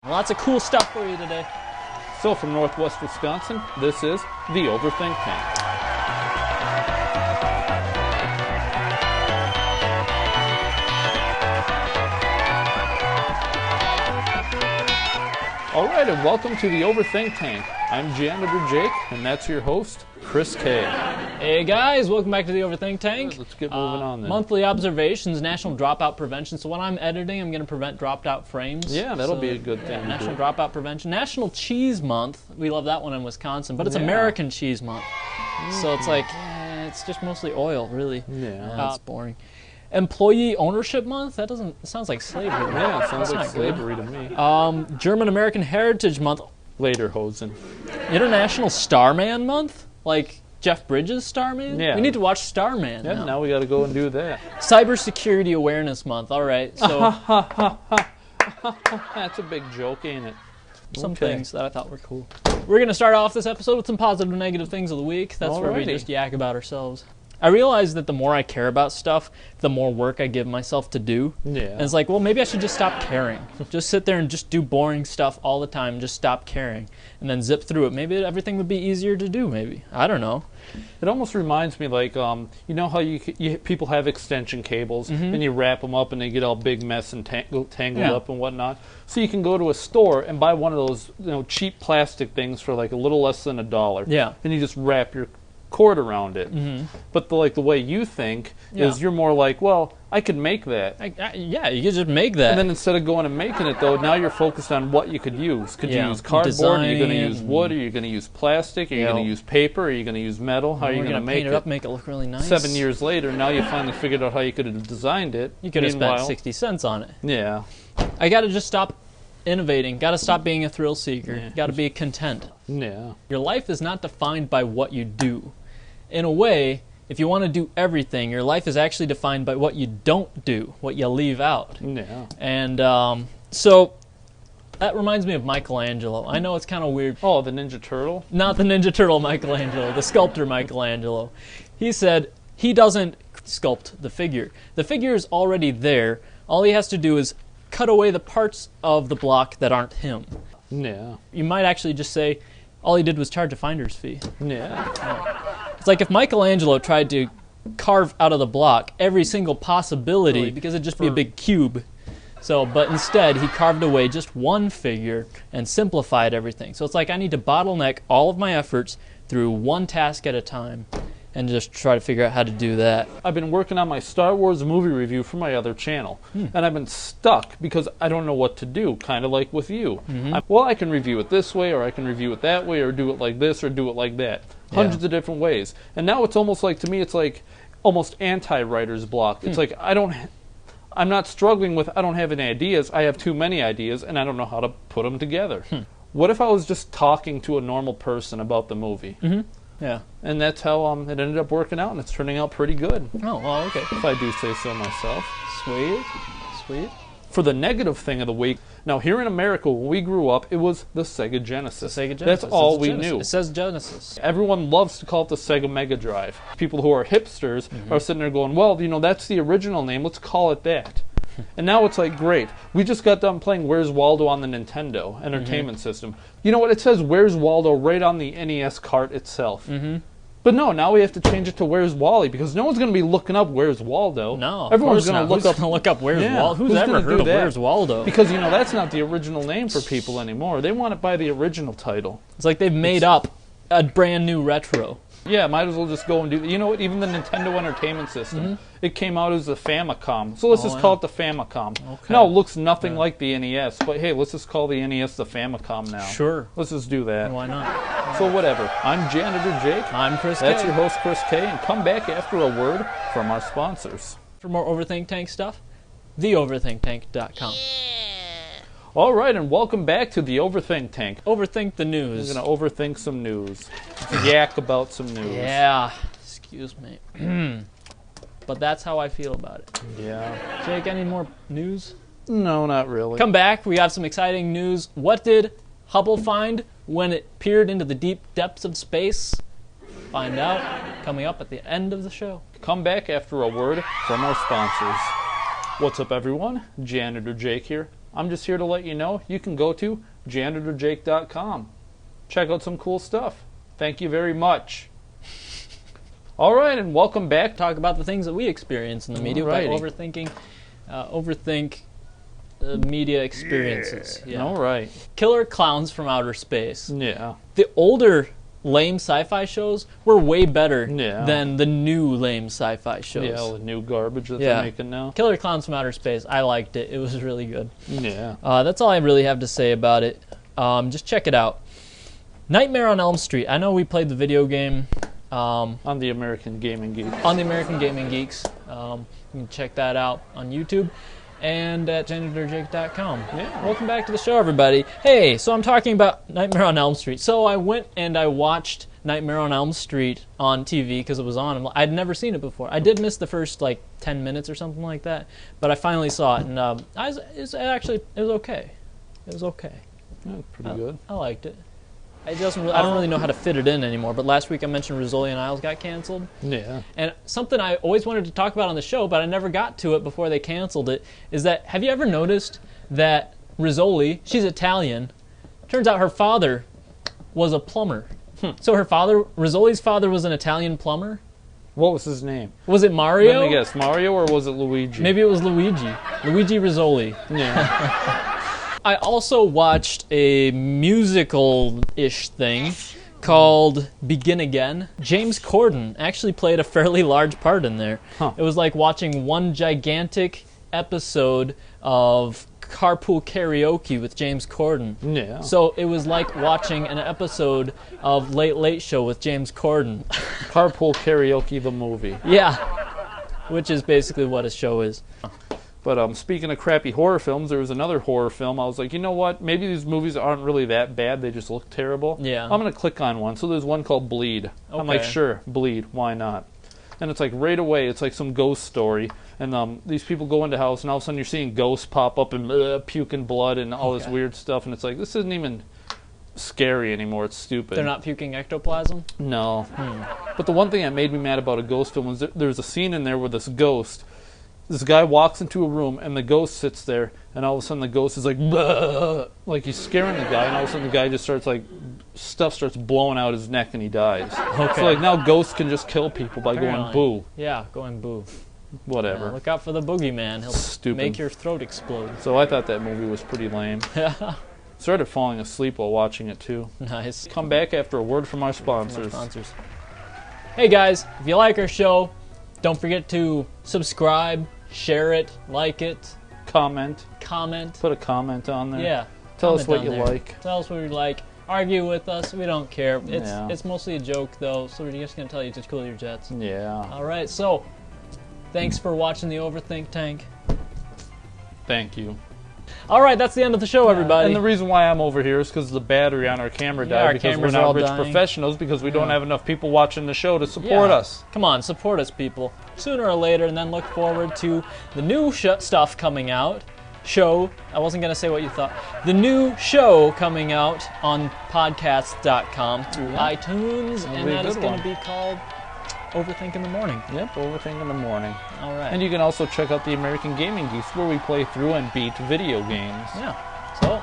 Lots of cool stuff for you today. So from Northwest Wisconsin, this is the Overthink Tank. All right, and welcome to the Overthink Tank. I'm Janitor Jake, and that's your host, Chris K. Hey guys, welcome back to the Overthink Tank. Let's get moving on then. Monthly observations, National Dropout Prevention. So when I'm editing, I'm going to prevent dropped out frames. Yeah, that'll be a good thing. National Dropout Prevention. National Cheese Month. We love that one in Wisconsin, but it's American Cheese Month. So it's like, it's just mostly oil, really. Yeah. It's boring. Employee Ownership Month? That sounds like slavery. Yeah, it sounds like slavery to me. German American Heritage Month. Lederhosen. International Starman Month? Like Jeff Bridges' Starman? Yeah. We need to watch Starman Yeah, now we got to go and do that. Cybersecurity Awareness Month. All right, so That's a big joke, ain't it? some things that I thought were cool. We're going to start off this episode with some positive and negative things of the week. That's where we just yak about ourselves. I realize that the more I care about stuff, the more work I give myself to do. Yeah. And it's like, well, maybe I should just stop caring. Just sit there and just do boring stuff all the time. Just stop caring. And then zip through it. Maybe everything would be easier to do, maybe. I don't know. It almost reminds me like, you know how you people have extension cables and you wrap them up and they get all big mess and tangled up and whatnot. So you can go to a store and buy one of those cheap plastic things for like a little less than $1. Yeah. And you just wrap your cord around it. But the way you think is you're more like, well, I could make that. Yeah, you could just make that. And then instead of going and making it, though, now you're focused on what you could use. Could you use cardboard? Are you going to use wood? Are you going to use plastic? Are you going to use paper? Are you going to use metal? How are you going to make paint it up, make it look really nice? 7 years later, now you finally figured out how you could have designed it. You could have spent 60 cents on it. Yeah. I got to just stop innovating. Got to stop being a thrill seeker. Yeah. Got to be content. Yeah. Your life is not defined by what you do. In a way, if you want to do everything, your life is actually defined by what you don't do, what you leave out. Yeah. And so that reminds me of Michelangelo. I know it's kind of weird. Oh, the Ninja Turtle? Not the Ninja Turtle Michelangelo, the sculptor Michelangelo. He said he doesn't sculpt the figure. The figure is already there. All he has to do is cut away the parts of the block that aren't him. Yeah. You might actually just say all he did was charge a finder's fee. Yeah. It's like if Michelangelo tried to carve out of the block every single possibility, because it'd just be a big cube. But instead, he carved away just one figure and simplified everything. So it's like I need to bottleneck all of my efforts through one task at a time and just try to figure out how to do that. I've been working on my Star Wars movie review for my other channel, and I've been stuck because I don't know what to do, kind of like with you. I can review it this way, or I can review it that way, or do it like this, or do it like that. Hundreds of different ways. And now it's almost like, to me, it's like almost anti-writer's block. It's like I'm not struggling with I don't have any ideas. I have too many ideas, and I don't know how to put them together. What if I was just talking to a normal person about the movie? Yeah. And that's how it ended up working out, and it's turning out pretty good. Oh, well, okay. If I do say so myself. Sweet. For the negative thing of the week, now here in America, when we grew up, it was the Sega Genesis. That's all we knew. It says Genesis. Everyone loves to call it the Sega Mega Drive. People who are hipsters are sitting there going, well, that's the original name. Let's call it that. And now it's like, great. We just got done playing Where's Waldo on the Nintendo Entertainment System. You know what? It says Where's Waldo right on the NES cart itself. But no, now we have to change it to Where's Wally, because no one's going to be looking up Where's Waldo. No, everyone's going to look up Where's Waldo. Who's ever heard of Where's Waldo? Because that's not the original name for people anymore. They want it by the original title. It's like they've made up a brand new retro. Yeah, might as well just go and do. You know what? Even the Nintendo Entertainment System, it came out as the Famicom. So let's just call it the Famicom. Okay. No, it looks nothing like the NES, but hey, let's just call the NES the Famicom now. Sure. Let's just do that. Why not? So whatever. I'm Janitor Jake. I'm Chris K. That's your host, Chris K. And come back after a word from our sponsors. For more Overthink Tank stuff, theoverthinktank.com. All right, and welcome back to the Overthink Tank. Overthink the news. We're going to overthink some news. Yak about some news. Yeah. Excuse me. But that's how I feel about it. Yeah. Jake, any more news? No, not really. Come back. We have some exciting news. What did Hubble find when it peered into the deep depths of space? Find out coming up at the end of the show. Come back after a word from our sponsors. What's up, everyone? Janitor Jake here. I'm just here to let you know you can go to janitorjake.com. Check out some cool stuff. Thank you very much. All right, and welcome back. Talk about the things that we experience in the media by overthink media experiences. Yeah. All right. Killer clowns from outer space. Yeah. The older lame sci-fi shows were way better than the new lame sci-fi shows. Yeah, all the new garbage that they're making now. Killer Clowns from Outer Space, I liked it. It was really good. Yeah. That's all I really have to say about it. Just check it out. Nightmare on Elm Street. I know we played the video game. On the American Gaming Geeks. On the American Gaming Geeks. You can check that out on YouTube and at janitorjake.com. Yeah. Welcome back to the show, everybody. Hey, so I'm talking about Nightmare on Elm Street. So I went and I watched Nightmare on Elm Street on TV because it was on. I'd never seen it before. I did miss the first 10 minutes or something like that, but I finally saw it, and it was okay. It was okay. Yeah, pretty good. I liked it. I don't really know how to fit it in anymore, but last week I mentioned Rizzoli and Isles got canceled. Yeah. And something I always wanted to talk about on the show, but I never got to it before they canceled it, is that, have you ever noticed that Rizzoli, she's Italian, turns out her father was a plumber. So Rizzoli's father was an Italian plumber? What was his name? Was it Mario? Let me guess, Mario, or was it Luigi? Maybe it was Luigi. Luigi Rizzoli. Yeah. I also watched a musical-ish thing called Begin Again. James Corden actually played a fairly large part in there. Huh. It was like watching one gigantic episode of Carpool Karaoke with James Corden. Yeah. So it was like watching an episode of Late Late Show with James Corden. Carpool Karaoke, the movie. Yeah, which is basically what a show is. But speaking of crappy horror films, there was another horror film. I was like, you know what? Maybe these movies aren't really that bad. They just look terrible. Yeah. I'm going to click on one. So there's one called Bleed. Okay. I'm like, sure, Bleed. Why not? And it's like right away, it's like some ghost story. And these people go into house, and all of a sudden you're seeing ghosts pop up and puking blood and all this weird stuff. And it's like, this isn't even scary anymore. It's stupid. They're not puking ectoplasm? No. But the one thing that made me mad about a ghost film was there's a scene in there where this guy walks into a room, and the ghost sits there, and all of a sudden the ghost is like, "Bleh!" Like he's scaring the guy, and all of a sudden the guy just starts stuff starts blowing out his neck, and he dies. Okay. So now ghosts can just kill people by going boo. Yeah, going boo. Whatever. Yeah, look out for the boogeyman. He'll make your throat explode. So I thought that movie was pretty lame. Started falling asleep while watching it too. Nice. Come back after a word from our sponsors. Hey guys, if you like our show, don't forget to subscribe, share it, like it. Comment. Put a comment on there. Yeah. Tell us what you like. Tell us what you like. Argue with us. We don't care. It's mostly a joke, though, so we're just going to tell you to cool your jets. Yeah. All right, so thanks for watching the Overthink Tank. Thank you. All right, that's the end of the show, everybody. And the reason why I'm over here is because the battery on our camera died because we're not rich professionals because we don't have enough people watching the show to support us. Come on, support us, people. Sooner or later, and then look forward to the new stuff coming out. I wasn't going to say what you thought. The new show coming out on podcasts.com through iTunes, and that is going to be called Overthink in the Morning. Yep, Overthink in the Morning. All right. And you can also check out the American Gaming Geeks where we play through and beat video games. Yeah. So,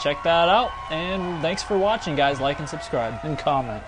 check that out. And thanks for watching, guys. Like and subscribe. And comment.